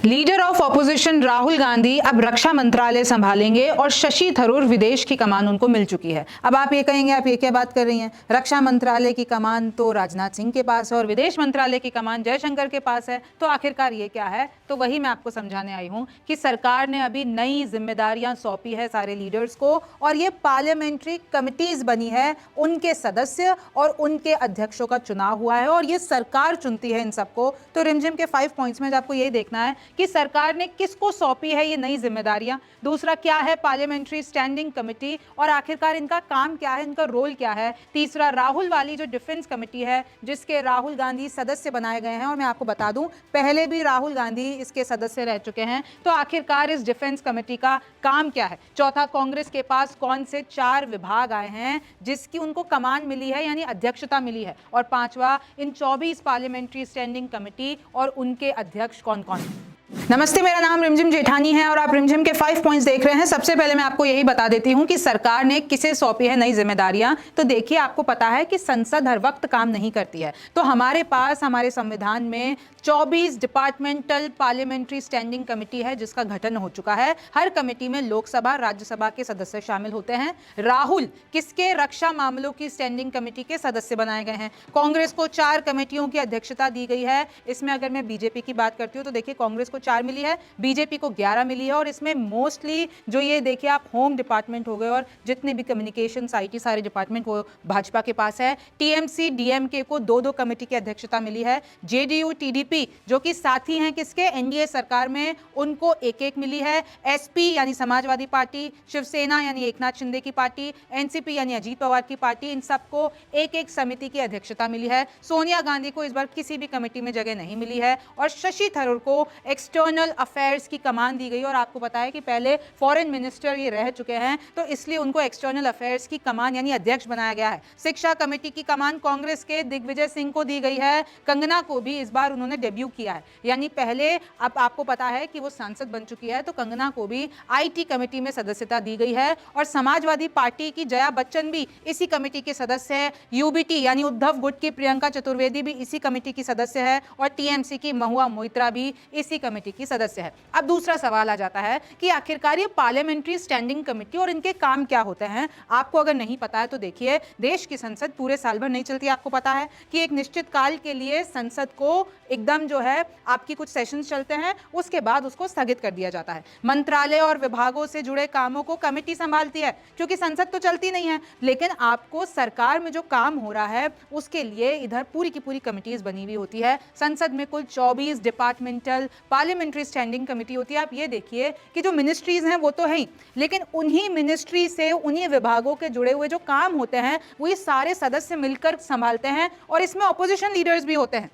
Leader of opposition Rahul Gandhi अब रक्षा मंत्रालय संभालेंगे और शशि थरूर विदेश की कमान उनको मिल चुकी है। अब आप ये कहेंगे आप ये क्या बात कर रही हैं, रक्षा मंत्रालय की कमान तो राजनाथ सिंह के पास है और विदेश मंत्रालय की कमान जयशंकर के पास है, तो आखिरकार ये क्या है। तो वही मैं आपको समझाने आई हूं कि सरकार ने अभी नई जिम्मेदारियां सौंपी है सारे लीडर्स को, और ये पार्लियामेंट्री कमिटीज बनी है, उनके सदस्य और उनके अध्यक्षों का चुनाव हुआ है और ये सरकार चुनती है इन सबको। तो रिमझिम के 5 पॉइंट्स में आपको यही देखना है कि सरकार ने किसको सौंपी है ये नई जिम्मेदारियां, दूसरा क्या है पार्लियामेंट्री स्टैंडिंग कमेटी और आखिरकार इनका काम क्या है, इनका रोल क्या है, तीसरा राहुल वाली जो डिफेंस कमेटी है जिसके राहुल गांधी सदस्य बनाए गए हैं, और मैं आपको बता दूं पहले भी राहुल गांधी इसके सदस्य रह चुके हैं, तो आखिरकार इस डिफेंस कमेटी का काम क्या है। चौथा, कांग्रेस के पास कौन से 4 विभाग आए हैं जिसकी उनको कमान मिली है यानी अध्यक्षता मिली है, और पांचवा, इन 24 पार्लियामेंट्री स्टैंडिंग कमेटी और उनके अध्यक्ष कौन कौन हैं। नमस्ते, मेरा नाम रिमझिम जेठानी है और आप रिमझिम के 5 पॉइंट्स देख रहे हैं। सबसे पहले मैं आपको यही बता देती हूं कि सरकार ने किसे सौंपी है नई जिम्मेदारियां। तो देखिए, आपको पता है कि संसद हर वक्त काम नहीं करती है, तो हमारे पास हमारे संविधान में 24 डिपार्टमेंटल पार्लियामेंट्री स्टैंडिंग कमेटी है जिसका गठन हो चुका है। हर कमेटी में लोकसभा राज्यसभा के सदस्य शामिल होते हैं। राहुल किसके रक्षा मामलों की स्टैंडिंग कमेटी के सदस्य बनाए गए हैं। कांग्रेस को 4 कमेटियों की अध्यक्षता दी गई है। इसमें अगर मैं बीजेपी की बात करती हूँ तो देखिए, कांग्रेस को 4 मिली है, बीजेपी को 11 मिली है, और इसमें मोस्टली जो ये देखिए आप होम डिपार्टमेंट हो गए और जितने भी कम्युनिकेशन आईटी सारे डिपार्टमेंट वो भाजपा के पास है। टीएमसी डीएमके को 2-2 कमेटी की अध्यक्षता मिली है। जेडीयू टीडीपी जो कि साथी हैं किसके, एनडीए सरकार में, उनको 1-1 मिली है। एसपी यानी समाजवादी पार्टी, शिवसेना यानी एकनाथ शिंदे की पार्टी, एनसीपी यानी अजीत पवार की पार्टी, इन सबको 1-1 समिति की अध्यक्षता मिली है। सोनिया गांधी को इस बार किसी भी कमेटी में जगह नहीं मिली है और शशि थरूर को एक्सटर्नल अफेयर्स की कमान दी गई। और आपको पता है कि पहले फॉरेन मिनिस्टर ये रह चुके हैं, तो इसलिए उनको एक्सटर्नल अफेयर्स की कमान यानी अध्यक्ष बनाया गया है। शिक्षा कमेटी की कमान कांग्रेस के दिग्विजय सिंह को दी गई है। कंगना को भी इस बार उन्होंने डेब्यू किया है, यानी पहले, अब आपको पता है कि वो सांसद बन चुकी है, तो कंगना को भी आईटी कमेटी में सदस्यता दी गई है। और समाजवादी पार्टी की जया बच्चन भी इसी कमेटी के सदस्य है। यूबीटी यानी उद्धव गुट की प्रियंका चतुर्वेदी भी इसी कमेटी की सदस्य है और टीएमसी की महुआ मोइत्रा भी इसी कमेटी की सदस्य है। अब दूसरा सवाल आ जाता है कि आखिरकार ये पार्लियामेंट्री स्टैंडिंग कमेटी और इनके काम क्या होते हैं। आपको अगर नहीं पता है तो देखिए, देश की संसद पूरे साल भर नहीं चलती। आपको पता है कि एक निश्चित काल के लिए संसद को एकदम जो है आपकी कुछ सेशंस चलते हैं, उसके बाद उसको स्थगित कर दिया जाता है। मंत्रालय और विभागों से जुड़े कामों को कमेटी संभालती है क्योंकि संसद तो चलती नहीं है, लेकिन आपको सरकार में जो काम हो रहा है उसके लिए इधर पूरी की पूरी कमिटीज बनी हुई होती है। संसद में कुल 24 डिपार्टमेंटल पार्लियामेंट्री स्टैंडिंग कमेटी होती है। आप ये देखिए कि जो मिनिस्ट्रीज हैं वो तो है ही, लेकिन उन्हीं मिनिस्ट्री से उन्हीं विभागों के जुड़े हुए जो काम होते हैं वो ये सारे सदस्य मिलकर संभालते हैं, और इसमें ऑपोजिशन लीडर्स भी होते हैं।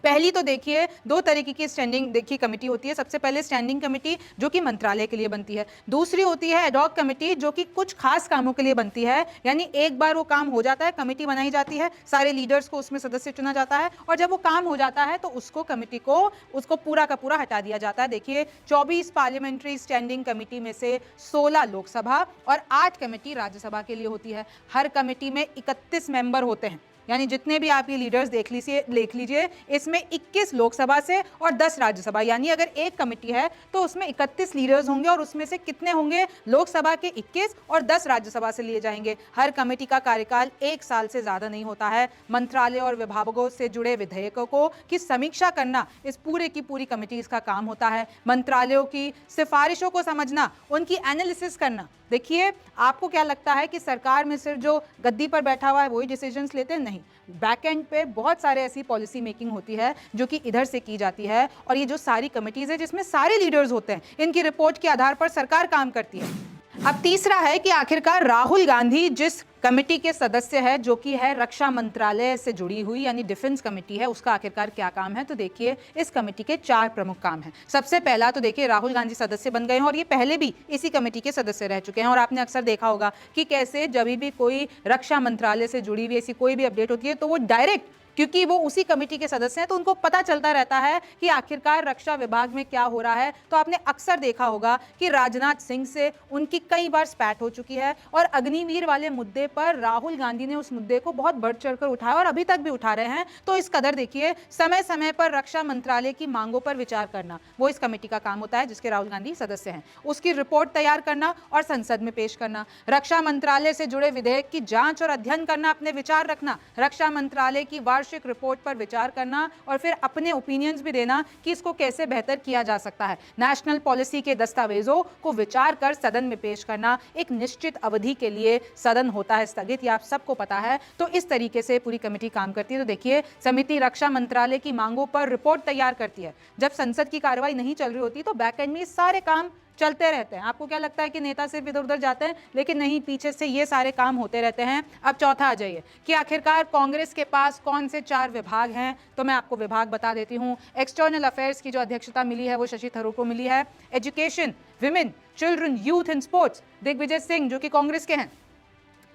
पहली तो देखिए 2 तरीके की स्टैंडिंग देखिए कमेटी होती है। सबसे पहले स्टैंडिंग कमेटी जो कि मंत्रालय के लिए बनती है, दूसरी होती है एडॉक कमेटी जो कि कुछ खास कामों के लिए बनती है, यानी एक बार वो काम हो जाता है, कमेटी बनाई जाती है, सारे लीडर्स को उसमें सदस्य चुना जाता है, और जब वो काम हो जाता है तो उसको कमेटी को उसको पूरा का पूरा हटा दिया जाता है। देखिए, 24 पार्लियामेंट्री स्टैंडिंग कमेटी में से 16 लोकसभा और 8 कमेटी राज्यसभा के लिए होती है। हर कमेटी में 31 मेंबर होते हैं, यानी जितने भी आप ये लीडर्स देख लीजिए, इसमें 21 लोकसभा से और 10 राज्यसभा, यानी अगर एक कमेटी है तो उसमें 31 लीडर्स होंगे और उसमें से कितने होंगे, लोकसभा के 21 और 10 राज्यसभा से लिए जाएंगे। हर कमेटी का कार्यकाल 1 साल से ज्यादा नहीं होता है। मंत्रालय और विभागों से जुड़े विधेयकों को की समीक्षा करना इस पूरे की पूरी कमेटी का काम होता है। मंत्रालयों की सिफारिशों को समझना, उनकी एनालिसिस करना। देखिए, आपको क्या लगता है कि सरकार में सिर्फ जो गद्दी पर बैठा हुआ है वही डिसीजंस लेते हैं? नहीं, बैक एंड पे बहुत सारे ऐसी पॉलिसी मेकिंग होती है जो कि इधर से की जाती है, और ये जो सारी कमिटीज है जिसमें सारे लीडर्स होते हैं, इनकी रिपोर्ट के आधार पर सरकार काम करती है। अब तीसरा है कि आखिरकार राहुल गांधी जिस कमेटी के सदस्य है जो कि है रक्षा मंत्रालय से जुड़ी हुई यानी डिफेंस कमेटी है, उसका आखिरकार क्या काम है। तो देखिए, इस कमेटी के 4 प्रमुख काम हैं। सबसे पहला तो देखिए, राहुल गांधी सदस्य बन गए हैं और ये पहले भी इसी कमेटी के सदस्य रह चुके हैं, और आपने अक्सर देखा होगा कि कैसे जब भी कोई रक्षा मंत्रालय से जुड़ी हुई ऐसी कोई भी अपडेट होती है तो वो डायरेक्ट क्योंकि वो उसी कमेटी के सदस्य हैं, तो उनको पता चलता रहता है कि आखिरकार रक्षा विभाग में क्या हो रहा है। तो आपने अक्सर देखा होगा कि राजनाथ सिंह से उनकी कई बार स्पैट हो चुकी है और अग्निवीर वाले मुद्दे पर राहुल गांधी ने उस मुद्दे को बहुत बढ़ चढ़कर उठाया और अभी तक भी उठा रहे हैं। तो इस कदर देखिए, समय समय पर रक्षा मंत्रालय की मांगों पर विचार करना वो इस कमेटी का काम होता है जिसके राहुल गांधी सदस्य हैं। उसकी रिपोर्ट तैयार करना और संसद में पेश करना, रक्षा मंत्रालय से जुड़े विधेयक की जांच और अध्ययन करना, अपने विचार रखना, रक्षा मंत्रालय की वार्षिक रिपोर्ट पर विचार करना और फिर अपने ओपिनियंस भी देना कि इसको कैसे बेहतर किया जा सकता है। नेशनल पॉलिसी के दस्तावेजों को विचार कर सदन में पेश करना, एक निश्चित अवधि के लिए सदन होता है स्थगित, ये आप सबको पता है। तो इस तरीके से पूरी कमेटी काम करती है। तो देखिए, समिति रक्षा मंत्रालय की मांगों पर रिपोर्ट तैयार करती है। जब संसद की कार्रवाई नहीं चल रही होती तो बैक एंड में सारे काम चलते रहते हैं। आपको क्या लगता है कि नेता सिर्फ इधर उधर जाते हैं, लेकिन नहीं, पीछे से ये सारे काम होते रहते हैं। अब चौथा आ जाइए कि आखिरकार कांग्रेस के पास कौन से 4 विभाग हैं। तो मैं आपको विभाग बता देती हूँ। एक्सटर्नल अफेयर्स की जो अध्यक्षता मिली है वो शशि थरूर को मिली है। Education, women, children, youth and sports Digvijaya Singh जो कि कांग्रेस के हैं।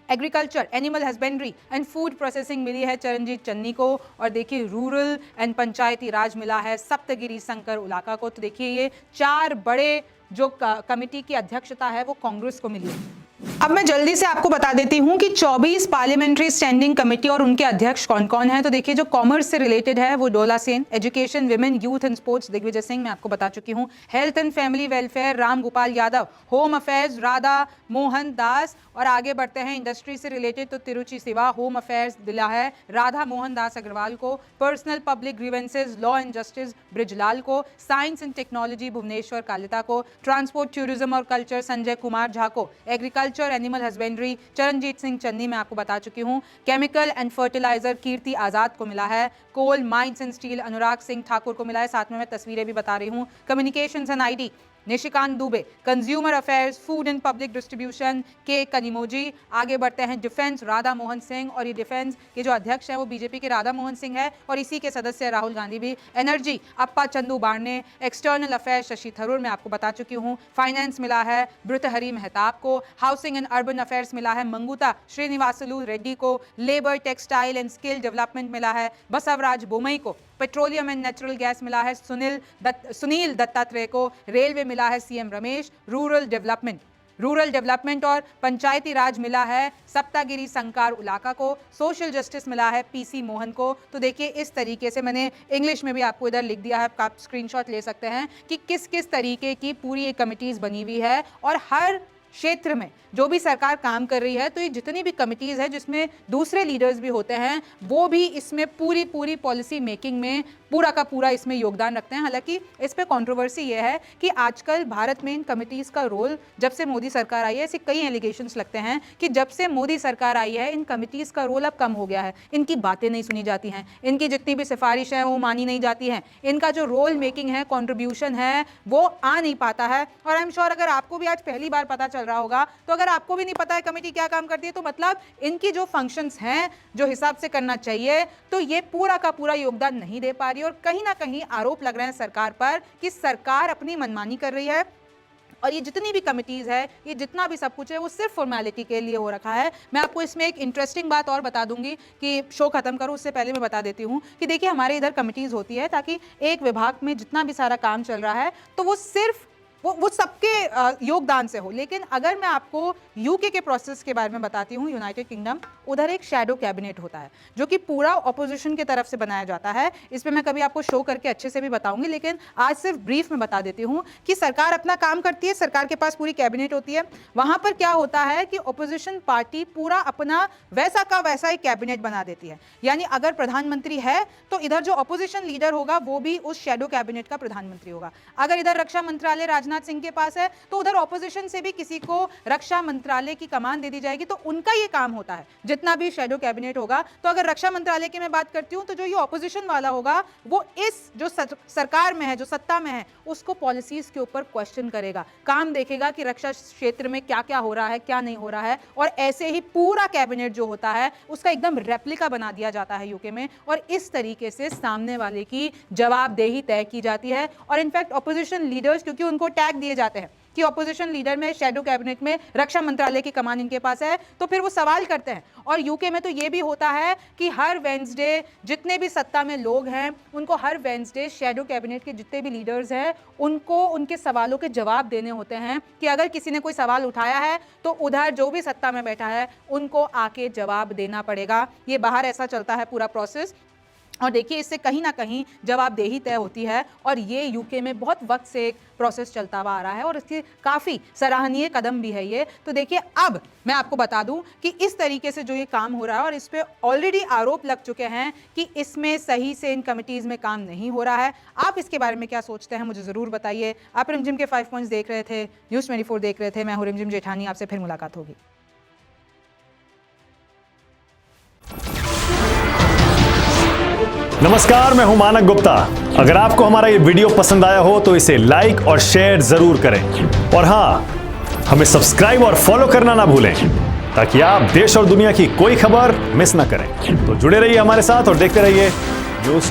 Agriculture, animal husbandry and food processing मिली है चरणजीत चन्नी को। और देखिए, रूरल एंड पंचायती राज मिला है सप्तगिरी शंकर उलाका को। तो देखिए, ये 4 बड़े जो कमेटी की अध्यक्षता है वो कांग्रेस को मिली है। अब मैं जल्दी से आपको बता देती हूं कि 24 पार्लियामेंट्री स्टैंडिंग कमेटी और उनके अध्यक्ष कौन कौन हैं। तो देखिए, जो कॉमर्स से रिलेटेड है वो Dola Sen, education, women, youth and sports Digvijaya Singh, मैं आपको बता चुकी हूं। Health and family welfare Ram Gopal Yadav, home affairs Radha Mohan Das, और आगे बढ़ते हैं इंडस्ट्री से रिलेटेड तो तिरुचि सिवा होम अफेयर्स दिला है राधा मोहन दास अग्रवाल को। Personal public grievances law and justice Brijlal को। Science and technology Bhubaneswar Kalita को। ट्रांसपोर्ट, टूरिज्म और कल्चर संजय कुमार झा को। Agriculture, animal husbandry Charanjit Singh Channi, मैं आपको बता चुकी हूँ। Chemical and fertilizer Kirti Azad को मिला है। Coal, mines and steel Anurag Singh Thakur को मिला है। साथ में मैं तस्वीरें भी बता रही हूँ। Communications and IT Nishikant Dubey. Consumer affairs, food and public distribution के कनिमोजी। आगे बढ़ते हैं डिफेंस राधा मोहन सिंह, और ये डिफेंस के जो अध्यक्ष हैं वो बीजेपी के राधा मोहन सिंह है और इसी के सदस्य राहुल गांधी भी। एनर्जी अप्पा चंदू बारने। एक्सटर्नल अफेयर्स शशि थरूर, मैं आपको बता चुकी हूँ। फाइनेंस मिला है भृतहरि मेहताब को। हाउसिंग एंड अर्बन अफेयर्स मिला है मंगुता श्रीनिवासलू रेड्डी को। Labour, textile and skill development मिला है बसवराज बोमई को। पेट्रोलियम एंड नेचुरल गैस मिला है सुनील दत्तात्रेय को। रेलवे मिला है सीएम रमेश। रूरल डेवलपमेंट और पंचायती राज मिला है सप्तागिरी शंकर उलाका को। सोशल जस्टिस मिला है पीसी मोहन को। तो देखिए, इस तरीके से मैंने इंग्लिश में भी आपको इधर लिख दिया है, आप स्क्रीनशॉट ले सकते हैं कि किस किस तरीके की पूरी एक कमिटीज बनी हुई है और हर क्षेत्र में जो भी सरकार काम कर रही है। तो ये जितनी भी कमिटीज है जिसमें दूसरे लीडर्स भी होते हैं वो भी इसमें पूरी पॉलिसी मेकिंग में पूरा का पूरा इसमें योगदान रखते हैं। हालांकि इस पे कंट्रोवर्सी ये है कि आजकल भारत में इन कमिटीज का रोल, जब से मोदी सरकार आई है, ऐसे कई एलिगेशंस लगते हैं कि जब से मोदी सरकार आई है इन कमिटीज का रोल अब कम हो गया है। इनकी बातें नहीं सुनी जाती हैं, इनकी जितनी भी सिफारिश है वो मानी नहीं जाती हैं, इनका जो रोल मेकिंग है, कॉन्ट्रीब्यूशन है, वो आ नहीं पाता है। और आई एम श्योर अगर आपको भी आज पहली बार पता चल रहा होगा, तो अगर आपको भी नहीं पता है कमेटी क्या काम करती है, तो मतलब इनकी जो फंक्शंस हैं जो हिसाब से करना चाहिए, तो ये पूरा का पूरा योगदान नहीं दे पा रही। और कहीं ना कहीं आरोप लग रहे हैं सरकार पर कि सरकार अपनी मनमानी कर रही है और ये जितनी भी कमिटीज है, ये जितना भी सब कुछ है, वो सिर्फ फॉर्मेलिटी के लिए हो रखा है। मैं आपको इसमें एक इंटरेस्टिंग बात और बता दूंगी कि शो खत्म करूं उससे पहले मैं बता देती हूं कि देखिए, हमारे इधर कमिटीज होती है ताकि एक विभाग में जितना भी सारा काम चल रहा है तो वो सिर्फ वो सबके योगदान से हो। लेकिन अगर मैं आपको यूके के प्रोसेस के बारे में बताती हूँ, यूनाइटेड किंगडम, उधर एक शैडो कैबिनेट होता है जो कि पूरा ऑपोजिशन की तरफ से बनाया जाता है। इस पे मैं कभी आपको शो करके अच्छे से भी बताऊंगी, लेकिन आज सिर्फ ब्रीफ में बता देती हूँ कि सरकार अपना काम करती है, सरकार के पास पूरी कैबिनेट होती है। वहां पर क्या होता है कि ऑपोजिशन पार्टी पूरा अपना वैसा का वैसा एक कैबिनेट बना देती है। यानी अगर प्रधानमंत्री है तो इधर जो ऑपोजिशन लीडर होगा वो भी उस शैडो कैबिनेट का प्रधानमंत्री होगा। अगर इधर रक्षा मंत्रालय राजनाथ सिंह के पास है तो उधर ऑपोजिशन से भी किसी को रक्षा मंत्रालय की कमान दे दी जाएगी, तो उनका ये काम होता है जितना भी शैडो कैबिनेट होगा। तो अगर रक्षा मंत्रालय की मैं बात करती हूं तो जो ये ऑपोजिशन वाला होगा वो इस जो सरकार में है, जो सत्ता में है, उसको पॉलिसीज के ऊपर क्वेश्चन करेगा, काम देखेगा कि रक्षा क्षेत्र में क्या क्या हो रहा है, क्या नहीं हो रहा है। और ऐसे ही पूरा कैबिनेट जो होता है उसका एकदम रेप्लिका बना दिया जाता है यूके में, और इस तरीके से सामने वाले की जवाबदेही तय की जाती है। और इनफैक्ट ऑपोजिशन लीडर्स, क्योंकि उनको टैग दिए जाते हैं, कि ऑपोजिशन लीडर में, शैडो कैबिनेट में रक्षा मंत्रालय की कमान इनके पास है, तो फिर वो सवाल करते हैं। और यूके में तो ये भी होता है कि हर वेडनेसडे जितने भी सत्ता में लोग हैं उनको हर वेडनेसडे शैडो कैबिनेट के जितने भी लीडर्स हैं उनको उनके सवालों के जवाब देने होते हैं कि अगर किसी ने कोई सवाल उठाया है तो उधर जो भी सत्ता में बैठा है उनको आके जवाब देना पड़ेगा। ये बाहर ऐसा चलता है पूरा प्रोसेस। और देखिए इससे कहीं ना कहीं जवाबदेही तय होती है और ये यूके में बहुत वक्त से एक प्रोसेस चलता हुआ आ रहा है और इसकी काफ़ी सराहनीय कदम भी है ये। तो देखिए अब मैं आपको बता दूं कि इस तरीके से जो ये काम हो रहा है और इस पे ऑलरेडी आरोप लग चुके हैं कि इसमें सही से इन कमिटीज़ में काम नहीं हो रहा है। आप इसके बारे में क्या सोचते हैं मुझे ज़रूर बताइए। आप रिमझिम के 5 पॉइंट्स देख रहे थे, न्यूज़ 24 देख रहे थे। मैं हूँ रिमझिम जेठानी, आपसे फिर मुलाकात होगी। नमस्कार, मैं हूं मानक गुप्ता। अगर आपको हमारा ये वीडियो पसंद आया हो तो इसे लाइक और शेयर जरूर करें और हां, हमें सब्सक्राइब और फॉलो करना ना भूलें ताकि आप देश और दुनिया की कोई खबर मिस ना करें। तो जुड़े रहिए हमारे साथ और देखते रहिए न्यूज़